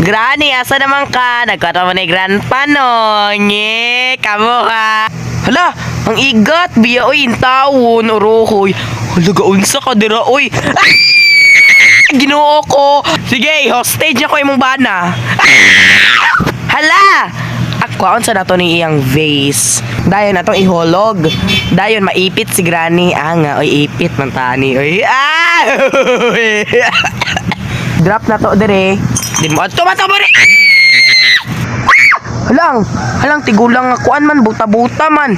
Granny, asa naman ka? Nagkatawa ni Grandpa, no? Nye, kamo ka. Hala, ang igat. Biya, oy, intawon, uruhoy. Hala, gaunsa ka, dira, oy. Ginoo ko. Sige, hostage ako imong bana. Hala! Ako, sa nato ni iyang vase. Dayon na itong iholog. Dayon, maipit si Granny. Nga, oy, ipit man tani. Oy, Drop na to, dire. Din mo, tumato mo rin! Halang, tigulang akuan man, buta-buta man.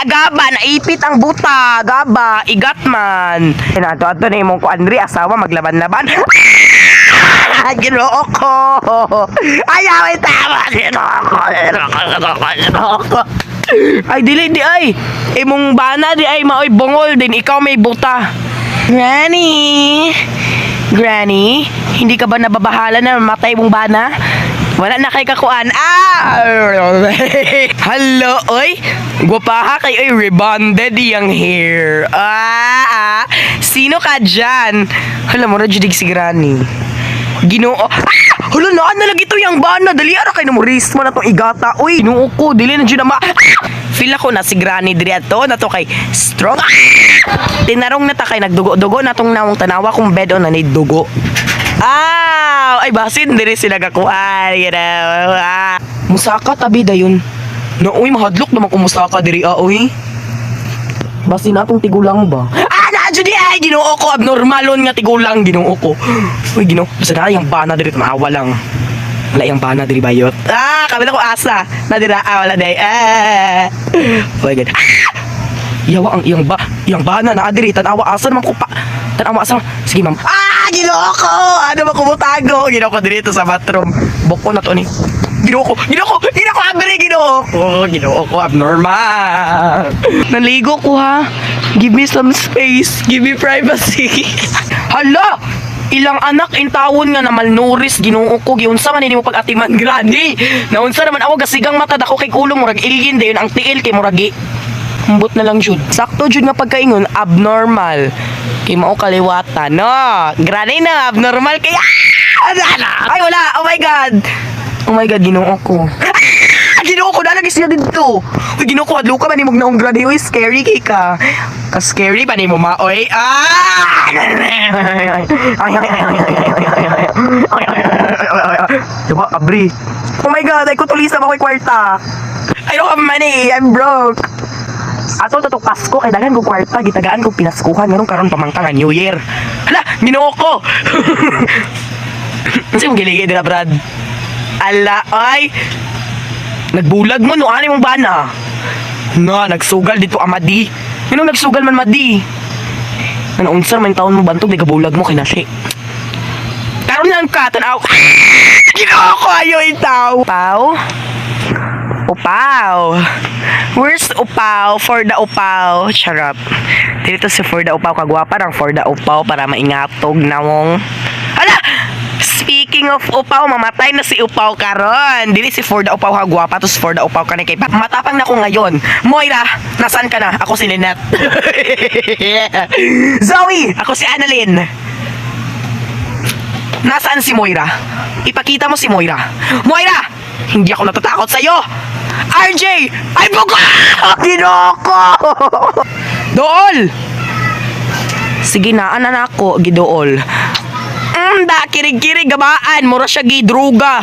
Gaba, naipit ang buta. Gaba, igat man. Ato na imong ko, Andre, asawa, maglaban-laban. Ginoo ko. Ayaw, tama. Ginoo ko. Ay, dili, di ay. Imong bana, di ay, maoy bungol din. Ikaw may buta. Granny, hindi ka ba nababahala na matay mong bana? Wala na kay kakuan. Hello, oy. Guwapaha kay oy, rebonded yung hair. Sino ka dyan? Hala mo, rajudig si Granny. Ginoo. Hala, naan na lagi ito yung bana. Dali, ara kay namuris mo na itong igata. Uy, ginoo ko. Dili na dyan na feel ako na si Granny diri ato na to kay strong. Tinarong na ta kay nagdugo-dugo na tong nawong tanawa kung bed on na ni dugo. Ay basin diri sila gakuan, you know. Musaka tabi dayon. No, uy, mahadlok naman kung musaka diri oy. Basin natong tigulang ba? Nadyo di ay ginoo ko abnormalon nga tigulang ginoo ko. Uy, ginoo, basta na yung bana diri maawa lang. Wala yung bana diri bayot. Kabila ko asa. Nadira, wala day. Oh my God. Yawa ang iyang bana na adiri. Tanawa asa naman ko pa. Tanawa asa. Sige, ma'am. Ginoo ko. Ano ba kumutago? Ginoo ko dito sa bathroom. Boko na to ni. Ginoo ko abri, ginoo ko abnormal. Naligo ko ha. Give me some space. Give me privacy. Hala! Ilang anak intawon nga na malnourished ginoo ko giunsa man nimo pag-atiman Granny. Naunsa naman ako gasigang mata dako kay kulong murag ilgin dayon ang tiil kay muragi. Humbot na lang jud. Sakto jud nga pagkaingon abnormal. Kay mao kaliwatan no. Granny na abnormal kay ay wala. Oh my god ginoo ko. Ginoo ko dalagis niya dito. Uy, ginoo ko adlo ka man imong naong Granny. Uy, scary kay ka. Ka-scary pa nimo maoy. Diba, abri. Oh my god, ay kutulisa ba ko'y kwarta. I don't have money, I'm broke. Ato to Pasko kay dagan ko kwarta, gitagaan ko pinaskuhan nganong karon pamangka nga New Year. Hala, ginoo ko. Unsa imong giligid dira, Brad? Ala, ay. Nagbulag mo no ani mong bana. Nagsugal dito amadi. Nganong nagsugal man madi? Unsa man taon mo bantog nagabulag mo kinasi. Karon lang ka tanaw. Ginoo ko ayo itaw. Upaw. Where's upaw? For the upaw. Charap. Dito si for the upaw kagwapa ng for the upaw para maingatog nawong. Hala! Speaking of upaw, mamatay na si upaw karon. Dili si for the upaw kagwapa tos for the upaw kanay kay matapang na ko ngayon. Moira, nasaan ka na? Ako si Lynette. Zoe, ako si Annalyn. Nasaan si Moira? Ipakita mo si Moira. Moira! Hindi ako natatakot sa'yo! RJ! Ay, buka! Ginoko! Dool! Sige na, anan ako, gidool. Kirig-kirig, gabaan. Mura siya gidruga.